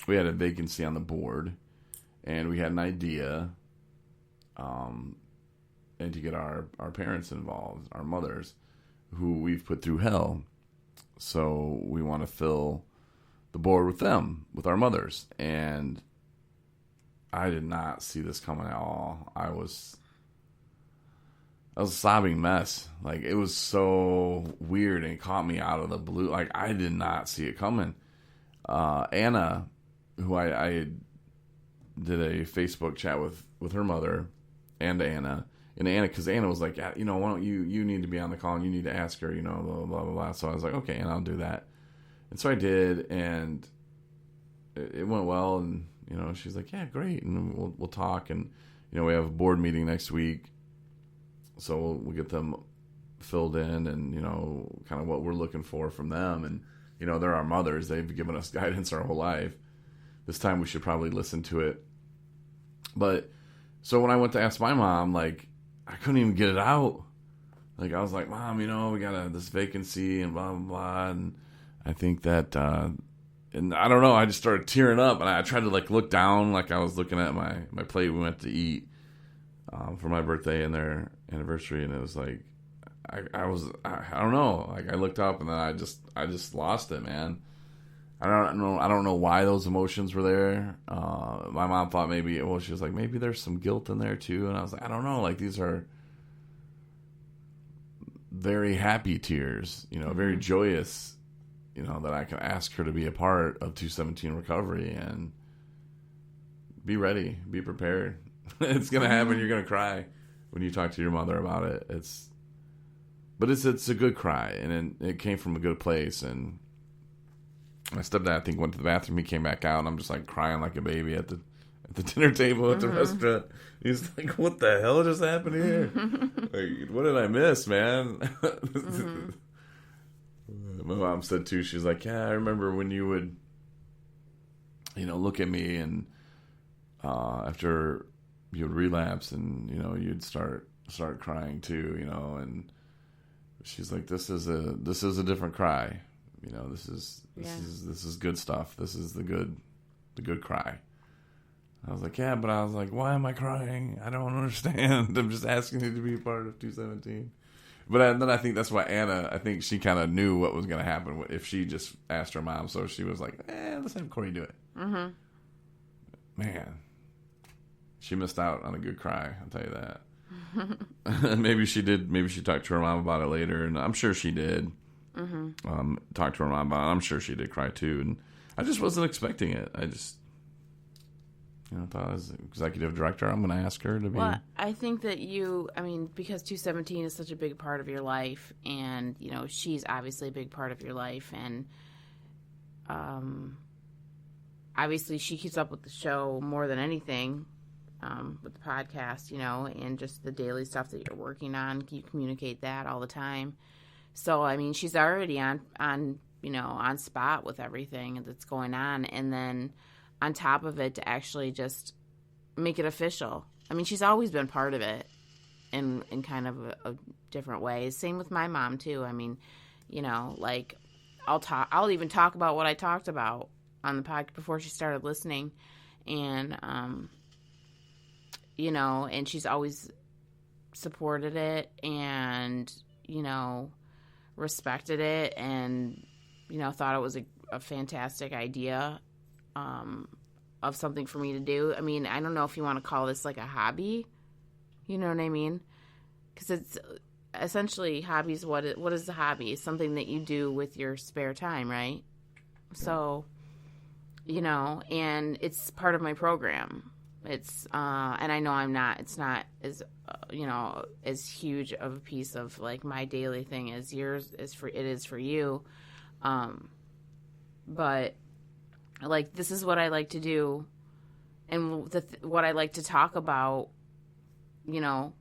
we had a vacancy on the board, and we had an idea, and to get our parents involved, our mothers, who we've put through hell. So we want to fill the board with them, with our mothers. And I did not see this coming at all. I was a sobbing mess. Like, it was so weird and it caught me out of the blue. Like, I did not see it coming. Anna, who I did a Facebook chat with her mother and Anna. And Anna, because Anna was like, yeah, why don't you need to be on the call and you need to ask her, blah, blah, blah, blah. So I was like, okay, and I'll do that. And so I did, and it went well. And, she's like, yeah, great. And we'll talk. And, we have a board meeting next week. So we'll get them filled in and, kind of what we're looking for from them. And, they're our mothers. They've given us guidance our whole life. This time we should probably listen to it. But so when I went to ask my mom, like, I couldn't even get it out. Like, I was like, Mom, we got this vacancy and blah, blah, blah. And I think that, and I don't know, I just started tearing up. And I tried to, like, look down like I was looking at my plate we went to eat for my birthday and their anniversary. And it was like, I don't know. Like, I looked up and then I just lost it, man. I don't know why those emotions were there. My mom thought maybe, she was like, maybe there's some guilt in there too. And I was like, I don't know. Like, these are very happy tears, very joyous, that I can ask her to be a part of 217 recovery and be ready, be prepared. It's going to happen. You're going to cry when you talk to your mother about it. But it's a good cry, and it came from a good place. And my stepdad, I think, went to the bathroom. He came back out, and I'm just like crying like a baby at the dinner table at the restaurant. He's like, "What the hell just happened here? Like, what did I miss, man?" My mom said too. She's like, "Yeah, I remember when you would, look at me, and after you would relapse, and you'd start crying too, and." She's like, this is a different cry. This is good stuff. This is the good cry. I was like, yeah, but I was like, why am I crying? I don't understand. I'm just asking you to be a part of 217. But then I think that's why Anna, I think she kind of knew what was going to happen if she just asked her mom. So she was like, let's have Corey do it. Mm-hmm. Man, she missed out on a good cry. I'll tell you that. Maybe she did. Maybe she talked to her mom about it later, and I'm sure she did. Mm-hmm. Talk to her mom about it. I'm sure she did cry too, and I just wasn't expecting it. I just, thought as executive director, I'm going to ask her to be. Well, I think that because 217 is such a big part of your life, and she's obviously a big part of your life, and obviously she keeps up with the show more than anything. With the podcast, and just the daily stuff that you're working on, you communicate that all the time. So, she's already on spot with everything that's going on. And then on top of it, to actually just make it official. She's always been part of it in kind of a different ways. Same with my mom too. Like I'll even talk about what I talked about on the podcast before she started listening. And, and she's always supported it and, respected it and, thought it was a fantastic idea of something for me to do. I don't know if you want to call this like a hobby, you know what I mean? Because it's essentially hobbies. What is the hobby? It's something that you do with your spare time, right? So, and it's part of my program. It's and I know it's not as as huge of a piece of like my daily thing as yours is for you, but like this is what I like to do, and what I like to talk about, on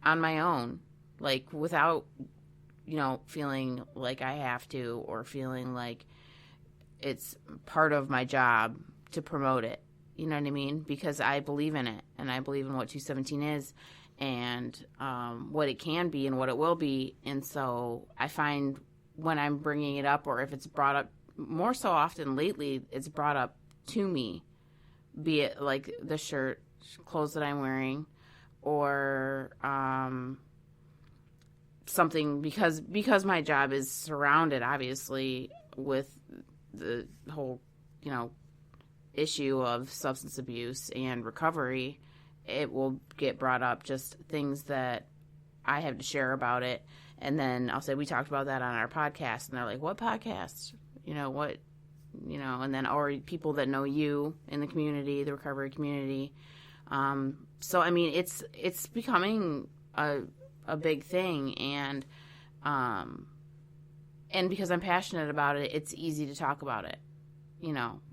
my own, like without feeling like I have to or feeling like it's part of my job to promote it. You know what I mean? Because I believe in it, and I believe in what 217 is, and what it can be and what it will be. And so I find when I'm bringing it up, or if it's brought up more so often lately, it's brought up to me, be it like the shirt, clothes that I'm wearing, or something, because my job is surrounded, obviously, with the whole, issue of substance abuse and recovery. It will get brought up, just things that I have to share about it. And then I'll say, we talked about that on our podcast. And they're like, what podcast? And then, or people that know you in the community, the recovery community. So, I mean, it's becoming a big thing. And because I'm passionate about it, it's easy to talk about it,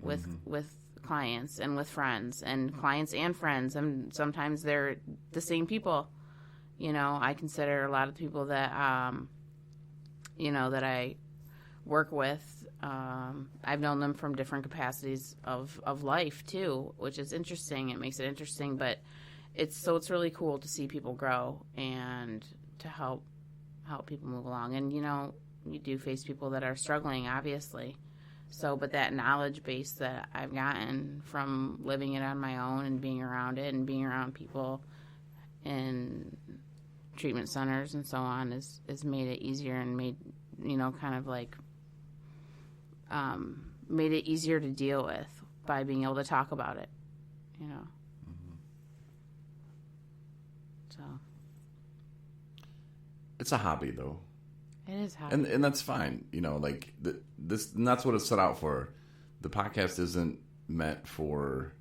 with clients and with friends, and clients and friends. And sometimes they're the same people. I consider a lot of people that, that I work with, I've known them from different capacities of life too, which is interesting. It makes it interesting, but it's really cool to see people grow and to help people move along. And, you do face people that are struggling, obviously. So, but that knowledge base that I've gotten from living it on my own and being around it and being around people in treatment centers and so on is made it easier, and made, kind of like, made it easier to deal with by being able to talk about it, So. It's a hobby, though. It is hobby. And that's fine. Like this, and that's what it's set out for. The podcast isn't meant for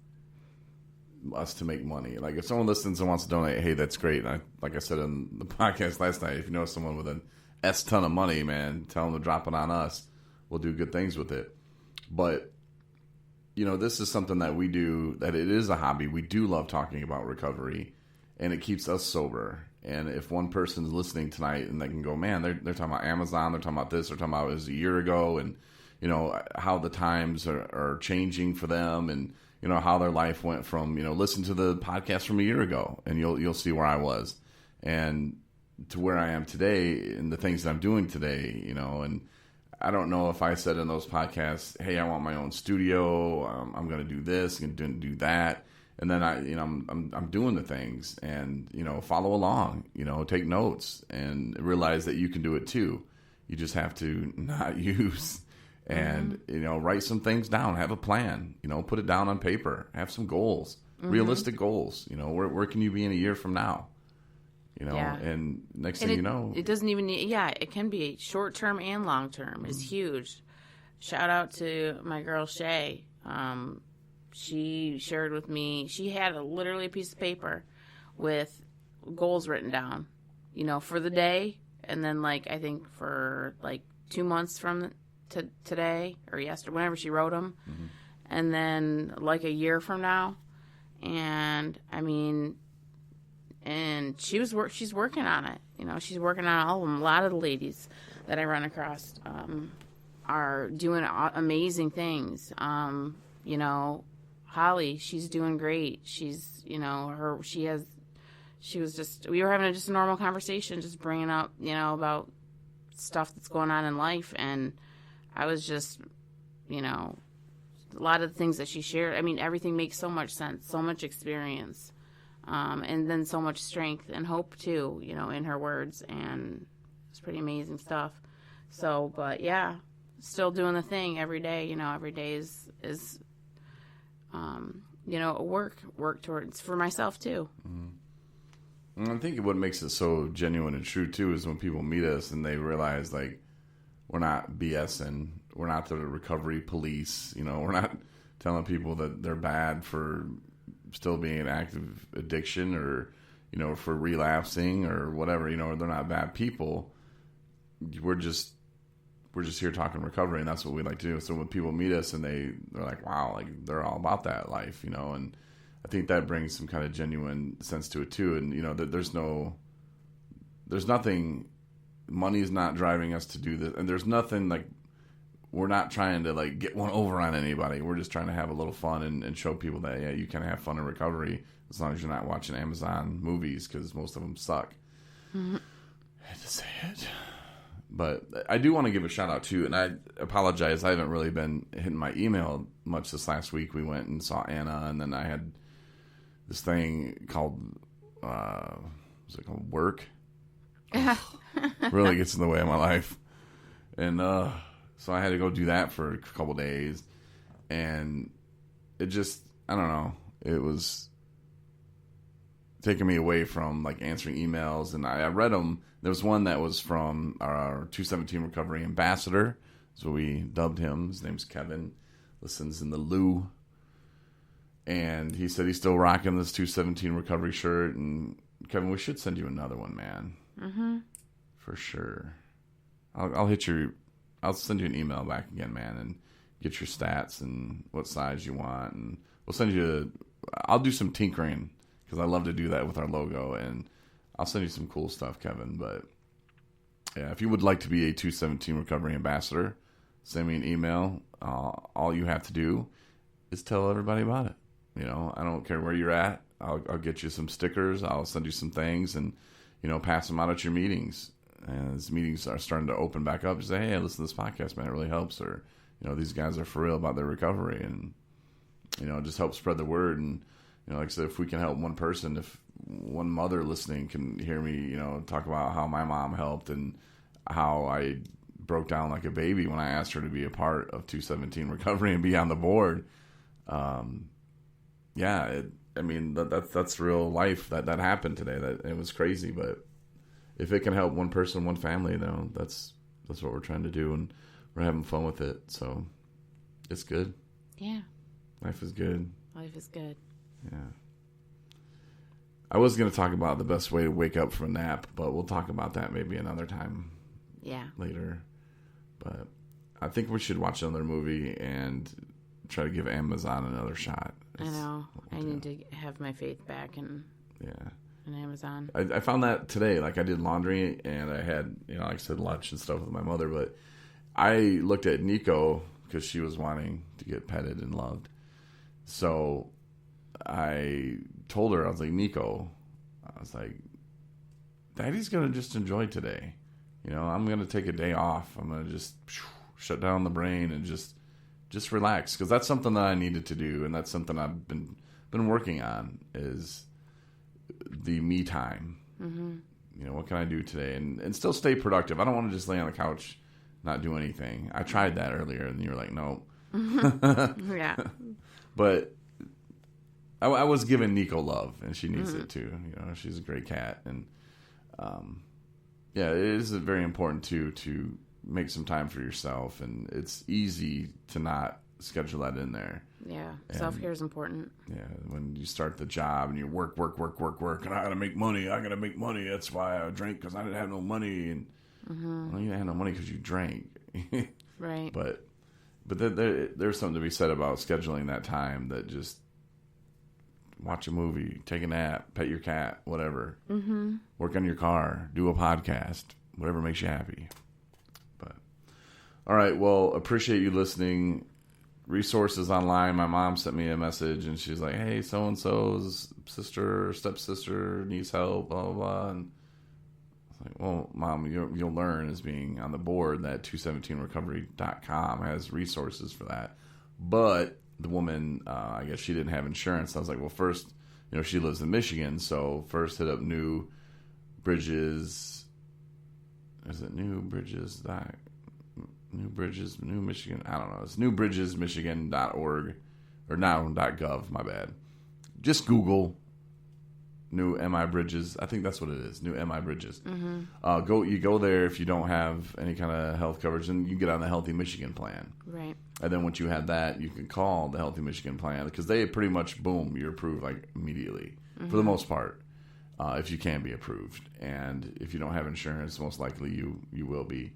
us to make money. Like, if someone listens and wants to donate, hey, that's great. And like I said in the podcast last night, if you know someone with an S ton of money, man, tell them to drop it on us. We'll do good things with it. But, this is something that we do, that it is a hobby. We do love talking about recovery, and it keeps us sober. And if one person's listening tonight and they can go, man, they're talking about Amazon, they're talking about this, they're talking about it was a year ago, and, how the times are changing for them, and, how their life went from, listen to the podcast from a year ago, and you'll see where I was, and to where I am today, and the things that I'm doing today, and I don't know if I said in those podcasts, hey, I want my own studio, I'm going to do this, I'm going to do that. And then I'm doing the things, and, follow along, take notes, and realize that you can do it too. You just have to not use, and, write some things down, have a plan, put it down on paper, have some goals, realistic goals, where can you be in a year from now? And next thing you know, it doesn't even need, it can be short term and long term. It's huge. Shout out to my girl Shay. She shared with me, she had literally a piece of paper with goals written down, for the day. And then, like, I think for like 2 months from today or yesterday, whenever she wrote them. Mm-hmm. And then like a year from now. And I mean, and she's working on it. She's working on all of them. A lot of the ladies that I run across are doing amazing things. Holly, she's doing great. She's, we were having just a normal conversation, just bringing up, about stuff that's going on in life. And I was just, a lot of the things that she shared. I mean, everything makes so much sense, so much experience, and then so much strength and hope too, in her words. And it's pretty amazing stuff. So, but yeah, still doing the thing every day. Every day is a work towards for myself too. Mm-hmm. And I think what makes it so genuine and true too is when people meet us and they realize, like, we're not BSing, we're not the recovery police, we're not telling people that they're bad for still being an active addiction, or for relapsing or whatever. They're not bad people. We're just here talking recovery, and that's what we like to do. So when people meet us and they're like, wow, like, they're all about that life, and I think that brings some kind of genuine sense to it too. And that there's nothing, money is not driving us to do this, and there's nothing, like, we're not trying to, like, get one over on anybody. We're just trying to have a little fun and show people that, yeah, you can have fun in recovery as long as you're not watching Amazon movies, because most of them suck. Mm-hmm. I had to say it. But I do want to give a shout out too, and I apologize. I haven't really been hitting my email much this last week. We went and saw Anna, and then I had this thing called, what's it called? Work. Really gets in the way of my life. And so I had to go do that for a couple days. And it just, I don't know, it was taking me away from like answering emails. And I read them. There was one that was from our 217 Recovery Ambassador. So we dubbed him. His name's Kevin. Listens in the loo. And he said he's still rocking this 217 Recovery shirt. And Kevin, we should send you another one, man. Mm-hmm. For sure. I'll hit your... I'll send you an email back again, man, and get your stats and what size you want. And we'll send you... I'll do some tinkering, because I love to do that with our logo. And I'll send you some cool stuff, Kevin. But, yeah, if you would like to be a 217 Recovery Ambassador, send me an email. All you have to do is tell everybody about it. You know, I don't care where you're at. I'll get you some stickers. I'll send you some things and, you know, pass them out at your meetings. And as meetings are starting to open back up, just say, hey, listen to this podcast, man. It really helps. Or, you know, these guys are for real about their recovery. And, you know, just help spread the word. And, you know, like I said, if we can help one person, if one mother listening can hear me, you know, talk about how my mom helped and how I broke down like a baby when I asked her to be a part of 217 Recovery and be on the board. Yeah, I mean, that's real life that happened today. That it was crazy, but if it can help one person, one family, though, that's what we're trying to do, and we're having fun with it. So it's good. Yeah. Life is good. Life is good. Yeah. I was going to talk about the best way to wake up from a nap, but we'll talk about that maybe another time. Yeah. Later. But I think we should watch another movie and try to give Amazon another shot. I know. I need to have my faith back in Amazon. I found that today. Like, I did laundry and I had, you know, like I said, lunch and stuff with my mother. But I looked at Nico because she was wanting to get petted and loved. So I told her, I was like, Nico, Daddy's going to just enjoy today. You know, I'm going to take a day off. I'm going to just shut down the brain and just relax, because that's something that I needed to do, and that's something I've been working on, is the me time. Mm-hmm. You know, what can I do today and still stay productive? I don't want to just lay on the couch, not do anything. I tried that earlier, and you were like, no. Yeah. But I was giving Nico love, and she needs it too. You know, she's a great cat, and yeah, it is very important to make some time for yourself, and it's easy to not schedule that in there. Yeah, self-care is important. Yeah, when you start the job and you work, and I gotta make money. That's why I drank, because I didn't have no money. And well, you didn't have no money because you drank. Right. But there's something to be said about scheduling that time. That just watch a movie, take a nap, pet your cat, whatever. Mm-hmm. Work on your car, do a podcast, whatever makes you happy. All right, well, appreciate you listening. Resources online. My mom sent me a message, and she's like, hey, so-and-so's sister or stepsister needs help, blah, blah, blah. And I was like, well, Mom, you'll learn as being on the board that 217recovery.com has resources for that. But the woman, I guess she didn't have insurance. I was like, well, first, you know, she lives in Michigan, so first hit up New Bridges. Is it New Bridges? New Michigan. I don't know. It's newbridgesmichigan.org or now.gov. My bad. Just Google New MI Bridges. I think that's what it is. New MI Bridges. Mm-hmm. You go there if you don't have any kind of health coverage, and you get on the Healthy Michigan plan. Right. And then once you have that, you can call the Healthy Michigan plan, because they pretty much, boom, you're approved like immediately for the most part, if you can be approved. And if you don't have insurance, most likely you will be.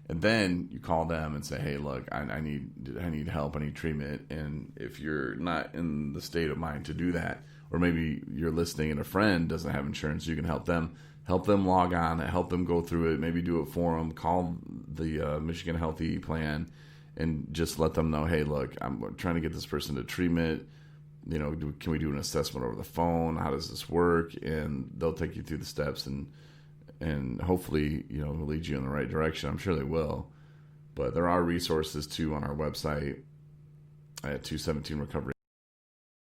And then you call them and say, hey, look, I need help. I need treatment. And if you're not in the state of mind to do that, or maybe you're listening and a friend doesn't have insurance, you can help them log on, help them go through it, maybe do it for them, call the Michigan Healthy Plan, and just let them know, hey, look, I'm trying to get this person to treatment. You know, can we do an assessment over the phone? How does this work? And they'll take you through the steps and and hopefully, will lead you in the right direction. I'm sure they will. But there are resources too on our website at 217recovery.